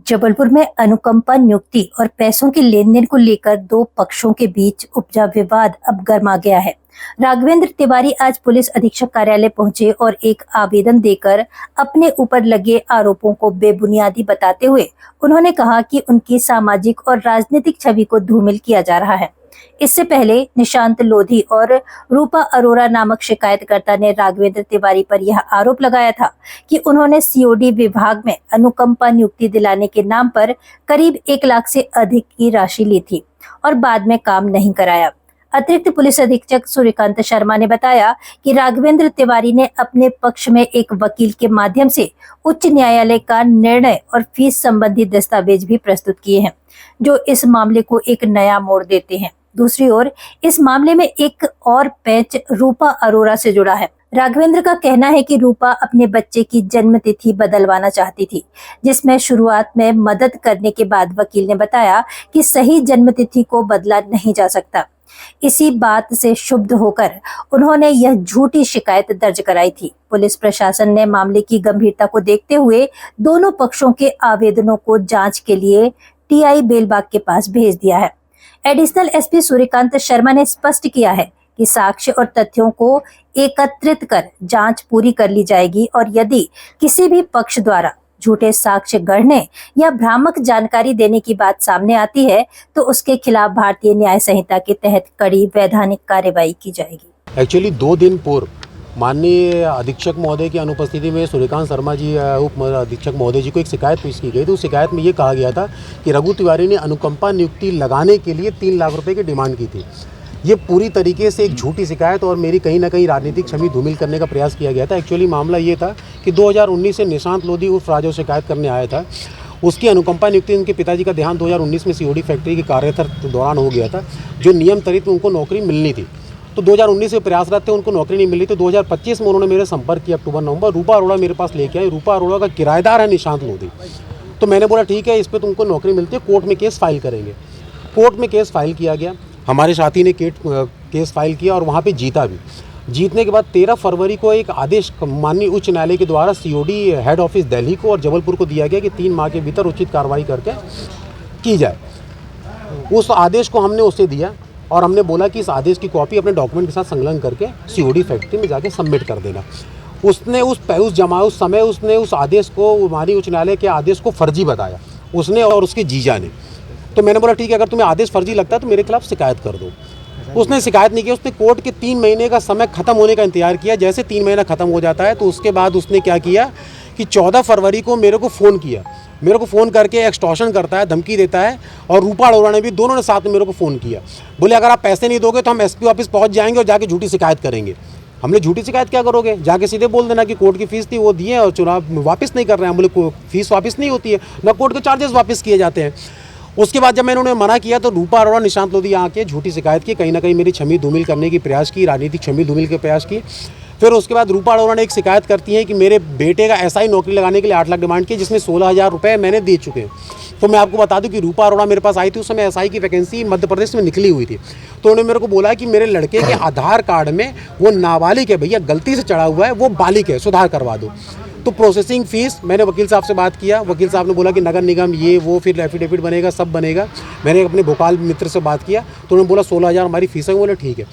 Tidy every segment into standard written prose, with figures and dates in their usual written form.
जबलपुर में अनुकंपा नियुक्ति और पैसों के लेन देन को लेकर दो पक्षों के बीच उपजा विवाद अब गर्मा गया है। राघवेंद्र तिवारी आज पुलिस अधीक्षक कार्यालय पहुंचे और एक आवेदन देकर अपने ऊपर लगे आरोपों को बेबुनियादी बताते हुए उन्होंने कहा कि उनकी सामाजिक और राजनीतिक छवि को धूमिल किया जा रहा है। इससे पहले निशांत लोधी और रूपा अरोरा नामक शिकायतकर्ता ने राघवेंद्र तिवारी पर यह आरोप लगाया था कि उन्होंने सीओडी विभाग में अनुकंपा नियुक्ति दिलाने के नाम पर करीब 1 लाख से अधिक की राशि ली थी और बाद में काम नहीं कराया। अतिरिक्त पुलिस अधीक्षक सूर्यकांत शर्मा ने बताया कि राघवेंद्र तिवारी ने अपने पक्ष में एक वकील के माध्यम से उच्च न्यायालय का निर्णय और फीस संबंधी दस्तावेज भी प्रस्तुत किए हैं, जो इस मामले को एक नया मोड़ देते हैं। दूसरी ओर इस मामले में एक और पैच रूपा अरोरा से जुड़ा है। राघवेंद्र का कहना है कि रूपा अपने बच्चे की जन्म तिथि बदलवाना चाहती थी, जिसमें शुरुआत में मदद करने के बाद वकील ने बताया कि सही जन्म तिथि को बदला नहीं जा सकता। इसी बात से क्षुब्ध होकर उन्होंने यह झूठी शिकायत दर्ज कराई थी। पुलिस प्रशासन ने मामले की गंभीरता को देखते हुए दोनों पक्षों के आवेदनों को जांच के लिए टीआई बेलबाग के पास भेज दिया है। एडिशनल एसपी सूर्यकांत शर्मा ने स्पष्ट किया है कि साक्ष्य और तथ्यों को एकत्रित कर जांच पूरी कर ली जाएगी और यदि किसी भी पक्ष द्वारा झूठे साक्ष्य गढ़ने या भ्रामक जानकारी देने की बात सामने आती है तो उसके खिलाफ भारतीय न्याय संहिता के तहत कड़ी वैधानिक कार्रवाई की जाएगी। एक्चुअली 2 दिन पूर्व माननीय अधीक्षक महोदय की अनुपस्थिति में सूर्यकांत शर्मा जी उप अधीक्षक महोदय जी को एक शिकायत पेश की गई। तो उस शिकायत में ये कहा गया था कि रघु तिवारी ने अनुकंपा नियुक्ति लगाने के लिए 3 लाख रुपए की डिमांड की थी। ये पूरी तरीके से एक झूठी शिकायत और मेरी कहीं ना कहीं राजनीतिक छवि धूमिल करने का प्रयास किया गया था। एक्चुअली मामला ये था कि 2019 से निशांत लोधी उर्फ राजू शिकायत करने आया था। उसकी अनुकंपा नियुक्ति उनके पिताजी का देहांत 2019 में सीओडी फैक्ट्री की कार्यरत दौरान हो गया था, जो नियम तरीके उनको नौकरी मिलनी थी। तो 2019 से प्रयासरत थे, उनको नौकरी नहीं मिली। तो 2025 में उन्होंने मेरे संपर्क किया, अक्टूबर नवंबर। रूपा अरोड़ा मेरे पास लेके आए। रूपा अरोड़ा का किराएदार है निशांत लोधी। तो मैंने बोला ठीक है, इस पर तुमको नौकरी मिलती है, कोर्ट में केस फाइल करेंगे। कोर्ट में केस फाइल किया गया। हमारे साथी ने केस फाइल किया और वहाँ पे जीता भी। जीतने के बाद 13 फरवरी को एक आदेश माननीय उच्च न्यायालय के द्वारा सीओडी हेड ऑफिस दिल्ली को और जबलपुर को दिया गया कि 3 माह के भीतर उचित कार्रवाई करके की जाए। उस आदेश को हमने उसे दिया और हमने बोला कि इस आदेश की कॉपी अपने डॉक्यूमेंट के साथ संलग्न करके सीओडी फैक्ट्री में जाके सबमिट कर देना। उसने उस समय उसने उस आदेश को, माननीय उच्च न्यायालय के आदेश को फर्जी बताया, उसने और उसके जीजा ने। तो मैंने बोला ठीक है, अगर तुम्हें आदेश फर्जी लगता है तो मेरे खिलाफ शिकायत कर दो। उसने शिकायत नहीं की। उसने कोर्ट के 3 महीने का समय खत्म होने का इंतजार किया। जैसे 3 महीना खत्म हो जाता है तो उसके बाद उसने क्या किया कि 14 फरवरी को मेरे को फ़ोन किया। मेरे को फ़ोन करके एक्सटॉर्शन करता है, धमकी देता है। और रूपा अरोड़ा ने भी, दोनों ने साथ में मेरे को फ़ोन किया। बोले अगर आप पैसे नहीं दोगे तो हम एसपी ऑफिस पहुंच जाएंगे और जाके झूठी शिकायत करेंगे। हमने झूठी शिकायत क्या करोगे, जाके सीधे बोल देना कि कोर्ट की फीस थी वो दिए और चुनाव वापस नहीं कर रहे हैं। बोले फीस वापस नहीं होती है, ना कोर्ट के चार्जेस वापस किए जाते हैं। उसके बाद जब मैंने उन्हें मना किया तो रूपा अरोड़ा निशांत लोधी यहाँ के झूठी शिकायत की, कहीं ना कहीं मेरी छवि धूमिल करने की प्रयास की, राजनीतिक छवि धूमिल के प्रयास की। फिर उसके बाद रूपा अरोड़ा ने एक शिकायत करती है कि मेरे बेटे का एसआई नौकरी लगाने के लिए 8 लाख डिमांड की, जिसमें 16,000 रुपये मैंने दे चुके हैं। तो मैं आपको बता दूं कि रूपा अरोड़ा मेरे पास आई थी, उस समय एसआई की वैकेंसी मध्य प्रदेश में निकली हुई थी। तो उन्होंने मेरे को बोला कि मेरे लड़के के आधार कार्ड में वो नाबालिग है भैया, गलती से चढ़ा हुआ है, वो बालिग है, सुधार करवा दो। तो प्रोसेसिंग फ़ीस, मैंने वकील साहब से बात किया। वकील साहब ने बोला कि नगर निगम ये वो, फिर एफिडेविट बनेगा, सब बनेगा। मैंने अपने भोपाल मित्र से बात किया तो उन्होंने बोला 16,000 हमारी फीस है। बोले ठीक है।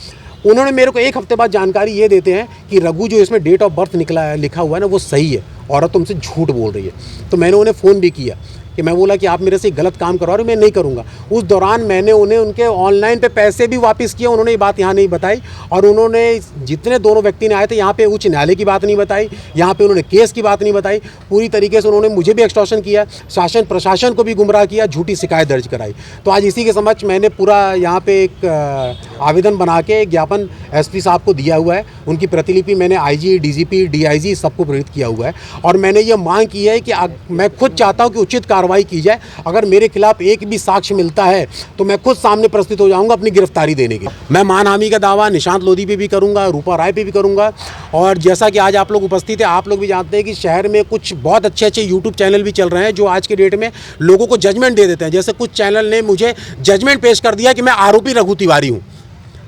उन्होंने मेरे को 1 हफ्ते बाद जानकारी ये देते हैं कि रघु जो इसमें डेट ऑफ बर्थ निकला है, लिखा हुआ है ना, वो सही है, औरत तुमसे झूठ बोल रही है। तो मैंने उन्हें फ़ोन भी किया कि मैं बोला कि आप मेरे से गलत काम करवा रहे हो, मैं नहीं करूँगा। उस दौरान मैंने उन्हें उनके ऑनलाइन पे पैसे भी वापस किए। उन्होंने ये बात यहाँ नहीं बताई। और उन्होंने जितने दोनों व्यक्ति ने आए थे यहाँ पे उच्च न्यायालय की बात नहीं बताई, यहाँ पे उन्होंने केस की बात नहीं बताई। पूरी तरीके से उन्होंने मुझे भी एक्सटॉर्शन किया, शासन प्रशासन को भी गुमराह किया, झूठी शिकायत दर्ज कराई। तो आज इसी के समक्ष मैंने पूरा यहाँ पे एक आवेदन बना के एक ज्ञापन एसपी साहब को दिया हुआ है। उनकी प्रतिलिपि मैंने आईजी, डीजीपी, डीआईजी सबको प्रेरित किया हुआ है। और मैंने ये मांग की है कि मैं खुद चाहता हूँ कि उचित कार्रवाई की जाए। अगर मेरे खिलाफ एक भी साक्ष्य मिलता है तो मैं खुद सामने प्रस्तुत हो जाऊंगा अपनी गिरफ्तारी देने के। मैं मानहानि का दावा निशांत लोधी पे भी करूंगा, रूपा राय पे भी करूंगा। और जैसा कि आज आप लोग उपस्थित हैं, आप लोग भी जानते हैं कि शहर में कुछ बहुत अच्छे अच्छे यूट्यूब चैनल भी चल रहे हैं जो आज के डेट में लोगों को जजमेंट दे देते हैं। जैसे कुछ चैनल ने मुझे जजमेंट पेश कर दिया कि मैं आरोपी रघु तिवारी हूँ।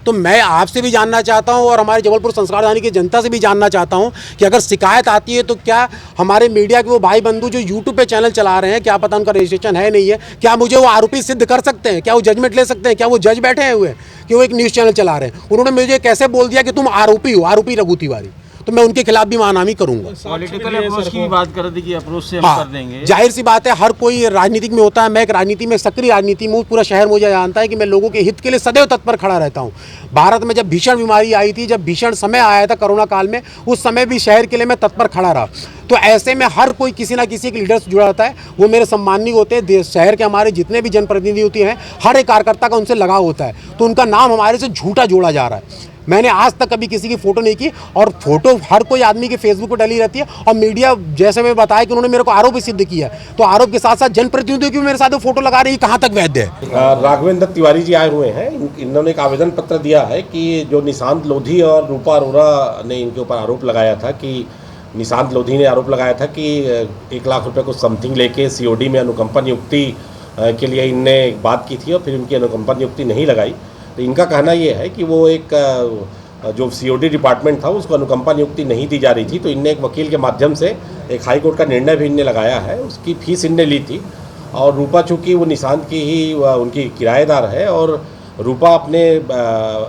तो मैं आपसे भी जानना चाहता हूं और हमारे जबलपुर संस्कारधानी की जनता से भी जानना चाहता हूं कि अगर शिकायत आती है तो क्या हमारे मीडिया के वो भाई बंधु जो यूट्यूब पे चैनल चला रहे हैं, क्या पता उनका रजिस्ट्रेशन है नहीं है, क्या मुझे वो आरोपी सिद्ध कर सकते हैं? क्या वो जजमेंट ले सकते हैं? क्या वो जज बैठे हुए हैं कि वो एक न्यूज़ चैनल चला रहे हैं? उन्होंने मुझे कैसे बोल दिया कि तुम आरोपी हो, आरोपी रघु तिवारी, तो मैं उनके खिलाफ भी मानहानि करूंगा। पॉलिटिकल अप्रोच की भी बात कर रहे थे कि अप्रोच से हम हाँ, कर देंगे। जाहिर सी बात है, हर कोई राजनीतिक में होता है। मैं एक राजनीति में, सक्रिय राजनीति में, पूरा शहर मुझे जानता है कि मैं लोगों के हित के लिए सदैव तत्पर खड़ा रहता हूं। भारत में जब भीषण बीमारी आई थी, जब भीषण समय आया था कोरोना काल में, उस समय भी शहर के लिए मैं तत्पर खड़ा रहा। तो ऐसे में हर कोई किसी ना किसी एक लीडर से जुड़ा रहता है, वो मेरे सम्माननीय होते हैं। शहर के हमारे जितने भी जनप्रतिनिधि होते हैं, हर एक कार्यकर्ता का उनसे लगाव होता है, तो उनका नाम हमारे से झूठा जोड़ा जा रहा है। मैंने आज तक कभी किसी की फ़ोटो नहीं की, और फोटो हर कोई आदमी के फेसबुक पर डली रहती है। और मीडिया, जैसे मैं बताया कि उन्होंने मेरे को आरोप सिद्ध किया, तो आरोप के साथ साथ जनप्रतिनिधियों की भी मेरे साथ वो फोटो लगा रही है, कहाँ तक वैध है? राघवेंद्र तिवारी जी आए हुए हैं। इन्होंने एक आवेदन पत्र दिया है कि जो निशांत लोधी और रूपा अरोड़ा ने इनके ऊपर आरोप लगाया था कि निशांत लोधी ने आरोप लगाया था कि 1 लाख रुपए को समथिंग लेके सीओडी में अनुकंपा नियुक्ति के लिए इनने एक बात की थी और फिर उनकी अनुकंपा नियुक्ति नहीं लगाई। तो इनका कहना ये है कि वो एक जो सीओडी डिपार्टमेंट था उसको अनुकंपा नियुक्ति नहीं दी जा रही थी, तो इनने एक वकील के माध्यम से एक हाई कोर्ट का निर्णय भी इनने लगाया है, उसकी फीस इनने ली थी। और रूपा चूँकि वो निशांत की ही उनकी किराएदार है, और रूपा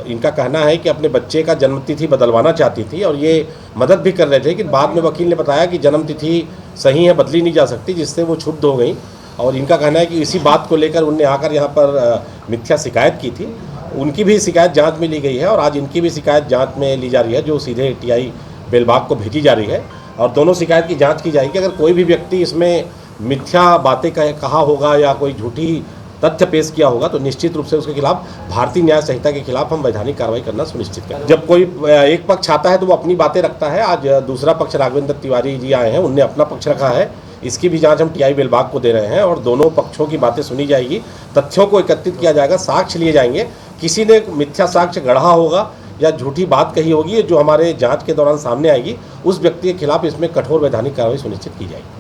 इनका कहना है कि अपने बच्चे का जन्मतिथि बदलवाना चाहती थी और ये मदद भी कर रहे थे, कि बाद में वकील ने बताया कि जन्मतिथि सही है, बदली नहीं जा सकती, जिससे वो क्षुब्ध हो गई। और इनका कहना है कि इसी बात को लेकर उनने आकर यहाँ पर मिथ्या शिकायत की थी। उनकी भी शिकायत जांच में ली गई है और आज इनकी भी शिकायत जांच में ली जा रही है, जो सीधे टीआई बेलबाग को भेजी जा रही है, और दोनों शिकायत की जांच की जाएगी। अगर कोई भी व्यक्ति इसमें मिथ्या बातें कहा होगा या कोई झूठी तथ्य पेश किया होगा, तो निश्चित रूप से उसके खिलाफ भारतीय न्याय संहिता के खिलाफ हम वैधानिक कार्रवाई करना सुनिश्चित करें। जब कोई एक पक्ष आता है तो वो अपनी बातें रखता है। आज दूसरा पक्ष राघवेंद्र तिवारी जी आए हैं, उनने अपना पक्ष रखा है। इसकी भी जांच हम टीआई बेलबाग को दे रहे हैं और दोनों पक्षों की बातें सुनी जाएगी, तथ्यों को एकत्रित किया जाएगा, साक्ष्य लिए जाएंगे। किसी ने मिथ्या साक्ष्य गढ़ा होगा या झूठी बात कही होगी जो हमारे जांच के दौरान सामने आएगी, उस व्यक्ति के खिलाफ इसमें कठोर वैधानिक कार्रवाई सुनिश्चित की जाएगी।